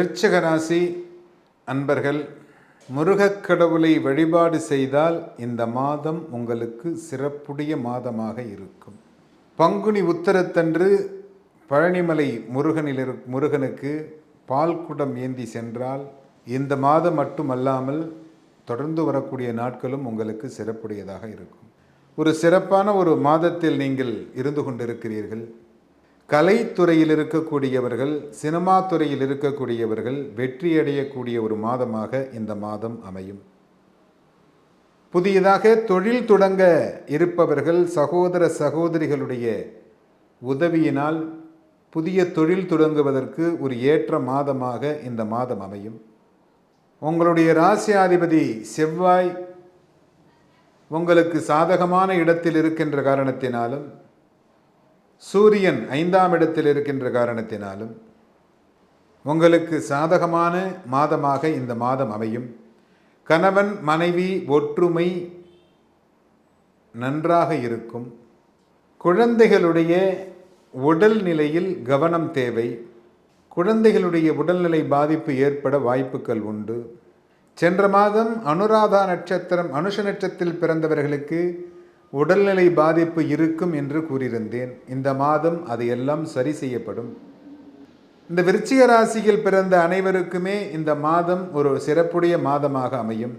விருச்சிக ராசி அன்பர்கள், முருகக் கடவுளை வழிபாடு செய்தால் இந்த மாதம் உங்களுக்கு சிறப்புடைய மாதமாக இருக்கும். பங்குனி உத்தரத்தன்று பழனிமலை முருகனுக்கு பால்குடம் ஏந்தி சென்றால் இந்த மாதம் மட்டுமல்லாமல் தொடர்ந்து வரக்கூடிய நாட்களும் உங்களுக்கு சிறப்புடையதாக இருக்கும். ஒரு சிறப்பான ஒரு மாதத்தில் நீங்கள் இருந்து கொண்டிருக்கிறீர்கள். கலைத்துறையில் இருக்கக்கூடியவர்கள், சினிமா துறையில் இருக்கக்கூடியவர்கள் வெற்றியடையக்கூடிய ஒரு மாதமாக இந்த மாதம் அமையும். புதியதாக தொழில் தொடங்க இருப்பவர்கள் சகோதர சகோதரிகளுடைய உதவியினால் புதிய தொழில் தொடங்குவதற்கு ஒரு ஏற்ற மாதமாக இந்த மாதம் அமையும். உங்களுடைய ராசியாதிபதி செவ்வாய் உங்களுக்கு சாதகமான இடத்தில் இருக்கின்ற காரணத்தினாலும், சூரியன் 5ஆம் இடத்தில் இருக்கின்ற காரணத்தினாலும் உங்களுக்கு சாதகமான மாதமாக இந்த மாதம் அமையும். கணவன் மனைவி ஒற்றுமை நன்றாக இருக்கும். குழந்தைகளுடைய உடல்நிலையில் கவனம் தேவை. குழந்தைகளுடைய உடல்நிலை பாதிப்பு ஏற்பட வாய்ப்புகள் உண்டு. சென்ற மாதம் அனுராதா நட்சத்திரம் அனுஷ நட்சத்திரத்தில் பிறந்தவர்களுக்கு உடல்நிலை பாதிப்பு இருக்கும் என்று கூறியிருந்தேன். இந்த மாதம் அது எல்லாம் சரி செய்யப்படும். இந்த விருச்சிக ராசியில் பிறந்த அனைவருக்குமே இந்த மாதம் ஒரு சிறப்புடைய மாதமாக அமையும்.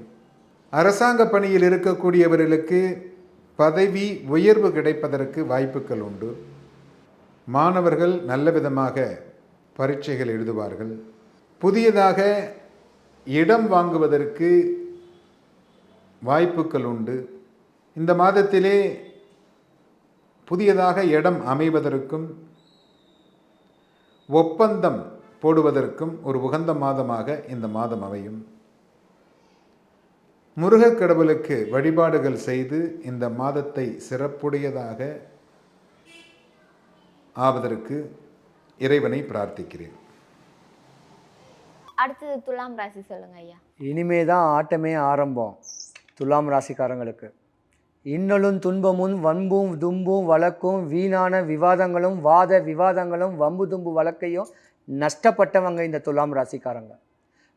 அரசாங்க பணியில் இருக்கக்கூடியவர்களுக்கு பதவி உயர்வு கிடைப்பதற்கு வாய்ப்புகள் உண்டு. மாணவர்கள் நல்ல விதமாக பரீட்சைகள் எழுதுவார்கள். புதியதாக இடம் வாங்குவதற்கு வாய்ப்புகள் உண்டு. இந்த மாதத்திலே புதியதாக இடம் அமைவதற்கும் ஒப்பந்தம் போடுவதற்கும் ஒரு உகந்த மாதமாக இந்த மாதம் அமையும். முருகக் கடவுளுக்கு வழிபாடுகள் செய்து இந்த மாதத்தை சிறப்புடையதாக ஆவதற்கு இறைவனை பிரார்த்திக்கிறேன். அடுத்தது துலாம் ராசி சொல்லுங்க ஐயா. இனிமே தான் ஆட்டமே ஆரம்பம் துலாம் ராசிக்காரங்களுக்கு. இன்னலும் துன்பமும் வன்பும் தும்பும் வழக்கும் வீணான விவாதங்களும் வாத விவாதங்களும் வம்பு தும்பு வழக்கையும் நஷ்டப்பட்டவங்க இந்த துலாம் ராசிக்காரங்க.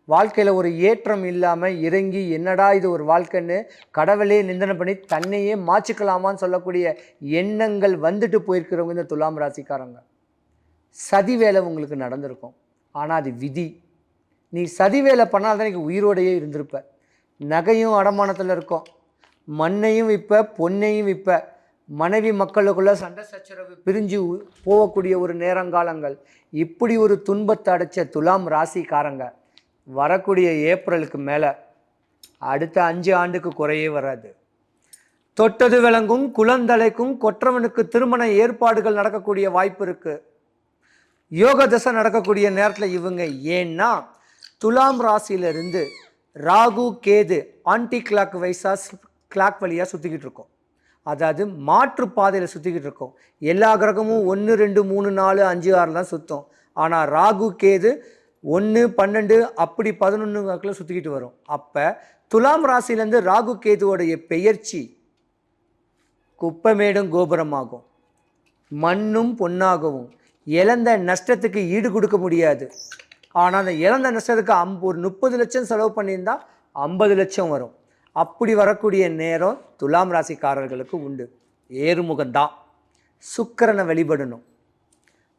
வாழ்க்கையில் ஒரு ஏற்றம் இல்லாமல் இறங்கி என்னடா இது ஒரு வாழ்க்கைன்னு கடவுளே நிந்தனை பண்ணி தன்னையே மாற்றிக்கலாமான்னு சொல்லக்கூடிய எண்ணங்கள் வந்துட்டு போயிருக்கிறவங்க இந்த துலாம் ராசிக்காரங்க. சதி வேலை உங்களுக்கு நடந்திருக்கும், ஆனால் அது விதி. நீ சதி வேலை பண்ணால்தான் நீ உயிரோடையே இருந்திருப்ப. நகையும் அடமானத்தில் இருக்கும், மண்ணையும் விற்ப பொன்னையும் விற்ப, மனைவி மக்களுக்குள்ள சண்டை சச்சரவு பிரிஞ்சு போகக்கூடிய ஒரு நேரங்காலங்கள். இப்படி ஒரு துன்பத்தை அடைச்ச துலாம் ராசிக்காரங்க வரக்கூடிய ஏப்ரலுக்கு மேலே அடுத்த 5 ஆண்டுக்கு குறையே வராது. தொட்டது விளங்கும் குளந்தலைக்கும் கொற்றவனுக்கு திருமண ஏற்பாடுகள் நடக்கக்கூடிய வாய்ப்பு இருக்குது. யோக தசை நடக்கக்கூடிய நேரத்தில் இவங்க, ஏன்னா துலாம் ராசியிலிருந்து ராகு கேது ஆன்டி கிளாக் வைஸாக கிளாக் வழியாக சுற்றிக்கிட்டு இருக்கோம். அதாவது மாற்று பாதையில் சுற்றிக்கிட்டு இருக்கோம். எல்லா கிரகமும் 1 2 3 4 5 6 தான் சுற்றும். ஆனால் ராகு கேது 1 12 அப்படி 11 வாக்கில் சுற்றிக்கிட்டு வரும். அப்போ துலாம் ராசியிலேருந்து ராகு கேதுவோடைய பெயர்ச்சி குப்பமேடும் கோபுரமாகும், மண்ணும் பொன்னாகவும். இழந்த நஷ்டத்துக்கு ஈடு கொடுக்க முடியாது. ஆனால் அந்த இழந்த நஷ்டத்துக்கு ஒரு 30 லட்சம் செலவு பண்ணியிருந்தால் 50 லட்சம் வரும். அப்படி வரக்கூடிய நேரம் துலாம் ராசிக்காரர்களுக்கு உண்டு. ஏறுமுகம்தான். சுக்கிரனை வழிபடணும்.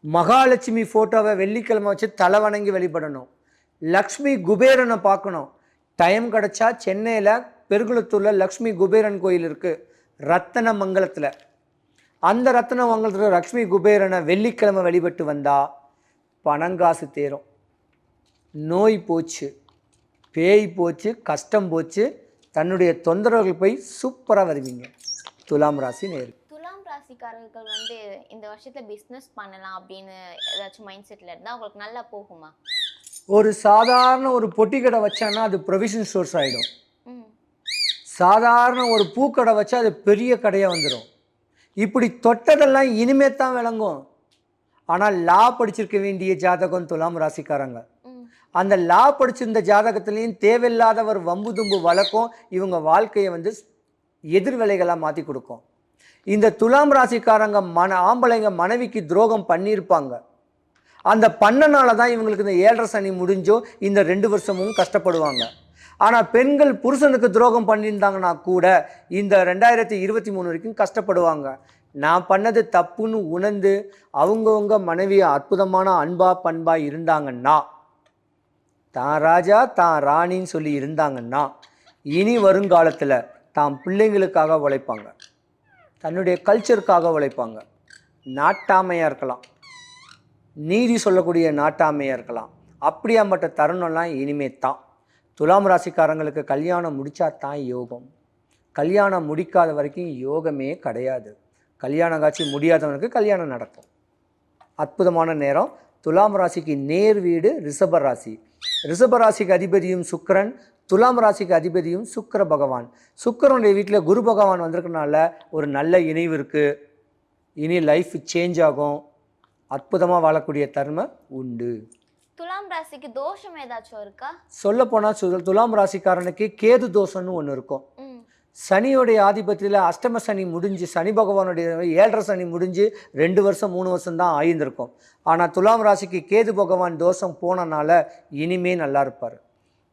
மகாலட்சுமி ஃபோட்டோவை வெள்ளிக்கிழமை வச்சு தலை வணங்கி வழிபடணும். லக்ஷ்மி குபேரனை பார்க்கணும். டைம் கிடச்சா சென்னையில் பெருகுளத்தூரில் லக்ஷ்மி குபேரன் கோயில் இருக்குது, ரத்தன மங்கலத்தில். அந்த ரத்தன மங்கலத்தில் லக்ஷ்மி குபேரனை வெள்ளிக்கிழமை வழிபட்டு வந்தால் பணங்காசு தேரும். நோய் போச்சு, பேய் போச்சு, கஷ்டம் போச்சு, தன்னுடைய தொந்தரவுகள் போய் சூப்பராக வருவீங்க. துலாம் ராசி நேரு. துலாம் ராசிக்காரர்கள் இந்த வருஷத்துல பிஸ்னஸ் பண்ணலாம் அப்படின்னு ஏதாச்சும் மைண்ட் செட்டில் இருந்தால் அவங்களுக்கு நல்லா போகுமா? ஒரு சாதாரண ஒரு பொட்டி கடை வச்சான்னா அது ப்ரொவிஷன் ஸ்டோர்ஸ் ஆகிடும். சாதாரண ஒரு பூக்கடை வச்சா அது பெரிய கடையாக வந்துடும். இப்படி தொட்டதெல்லாம் இனிமே தான் விளங்கும். ஆனால் லா படிச்சிருக்க வேண்டிய ஜாதகம் துலாம் ராசிக்காரங்க. அந்த லா படிச்சிருந்த ஜாதகத்துலேயும் தேவையில்லாதவர் வம்பு தும்பு வழக்கம் இவங்க வாழ்க்கையை எதிர்விலைகளாக மாற்றி கொடுக்கும். இந்த துலாம் ராசிக்காரங்க ஆம்பளைங்க மனைவிக்கு துரோகம் பண்ணியிருப்பாங்க. அந்த பண்ணனால தான் இவங்களுக்கு இந்த 7.5 சனி முடிஞ்சோ இந்த 2 வருஷமும் கஷ்டப்படுவாங்க. ஆனால் பெண்கள் புருஷனுக்கு துரோகம் பண்ணியிருந்தாங்கன்னா கூட இந்த 2023 வரைக்கும் கஷ்டப்படுவாங்க. நான் பண்ணது தப்புன்னு உணர்ந்து அவங்கவுங்க மனைவியை அற்புதமான அன்பா பண்பா இருந்தாங்கன்னா, தான் ராஜா தான் ராணின்னு சொல்லி இருந்தாங்கன்னா, இனி வருங்காலத்தில் தான் பிள்ளைங்களுக்காக உழைப்பாங்க, தன்னுடைய கல்ச்சருக்காக உழைப்பாங்க. நாட்டாமையாக இருக்கலாம், நீதி சொல்லக்கூடிய நாட்டாமையாக இருக்கலாம். அப்படியாப்பட்ட தருணம்லாம் இனிமே தான். துலாம் ராசிக்காரங்களுக்கு கல்யாணம் முடித்தா தான் யோகம். கல்யாணம் முடிக்காத வரைக்கும் யோகமே கிடையாது. கல்யாணம் காட்சி முடியாதவனுக்கு கல்யாணம் நடக்கும். அற்புதமான நேரம். துலாம் ராசிக்கு நேர் வீடு ரிஷப ராசி. ரிஷப ராசிக்கு அதிபதியும் சுக்கிரன், துலாம் ராசிக்கு அதிபதியும் சுக்கிர பகவான். சுக்கிரனுடைய வீட்டில் குரு பகவான் வந்திருக்கனால ஒரு நல்ல இணைவு இருக்குது. இனி லைஃப் சேஞ்ச் ஆகும். அற்புதமாக வாழக்கூடிய தருணம் உண்டு. துலாம் ராசிக்கு தோஷம் ஏதாச்சும் இருக்கா? சொல்லப்போனால் துலாம் ராசிக்காரனுக்கு கேது தோஷம்னு ஒன்று இருக்கும். சனியோடைய ஆதிபத்தியில் அஷ்டம சனி முடிஞ்சு, சனி பகவானுடைய 7.5 சனி முடிஞ்சு 2 வருஷம் 3 வருஷம் தான் ஆயிருந்திருக்கும். ஆனால் துலாம் ராசிக்கு கேது பகவான் தோஷம் போனனால இனிமே நல்லா இருப்பார்.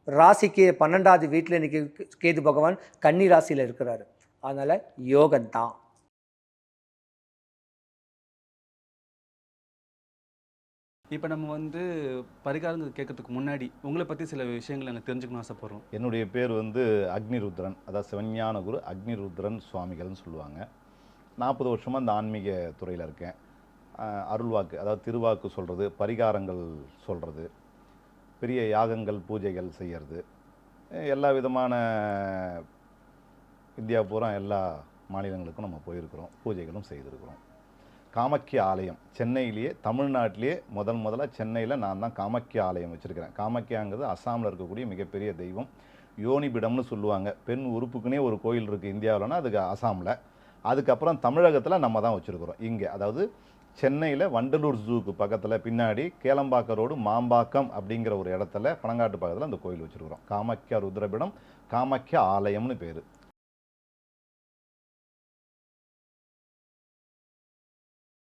ராசிக்கு 12வது வீட்டில் இன்னைக்கு கேது பகவான் கன்னி ராசியில் இருக்கிறாரு. அதனால் யோகம்தான். இப்போ நம்ம வந்து பரிகாரங்கள் கேட்கறதுக்கு முன்னாடி உங்களை பற்றி சில விஷயங்கள் நாங்கள் தெரிஞ்சுக்கணும் ஆசைப்படுறோம். என்னுடைய பேர் வந்து அக்னிருத்ரன், அதாவது சிவஞான குரு அக்னிருத்ரன் சுவாமிகள்னு சொல்லுவாங்க. 40 வருஷமாக இந்த ஆன்மீக துறையில் இருக்கேன். அருள்வாக்கு, அதாவது திருவாக்கு சொல்கிறது, பரிகாரங்கள் சொல்கிறது, பெரிய யாகங்கள் பூஜைகள் செய்கிறது, எல்லா விதமான இந்தியா பூரா எல்லா மாநிலங்களுக்கும் நம்ம போயிருக்கிறோம், பூஜைகளும் செய்திருக்கிறோம். காமாக்கியா ஆலயம் சென்னையிலேயே, தமிழ்நாட்டிலேயே முதல்ல சென்னையில் நான் தான் காமாக்கியா ஆலயம் வச்சுருக்கிறேன். காமாக்கியாங்கிறது அஸ்ஸாமில் இருக்கக்கூடிய மிகப்பெரிய தெய்வம். யோனிபிடம்னு சொல்லுவாங்க. பெண் உறுப்புக்குனே ஒரு கோயில் இருக்குது இந்தியாவில்னா அதுக்கு அஸ்ஸாமில். அதுக்கப்புறம் தமிழகத்தில் நம்ம தான் வச்சுருக்கிறோம் இங்கே. அதாவது சென்னையில் வண்டலூர் ஜூக்கு பக்கத்தில் பின்னாடி கேளம்பாக்கம் ரோடு மாம்பாக்கம் அப்படிங்கிற ஒரு இடத்துல பனங்காட்டு பக்கத்தில் அந்த கோயில் வச்சுருக்கிறோம். காமாக்கியா ருத்ரபிடம், காமாக்கியா ஆலயம்னு பேர்.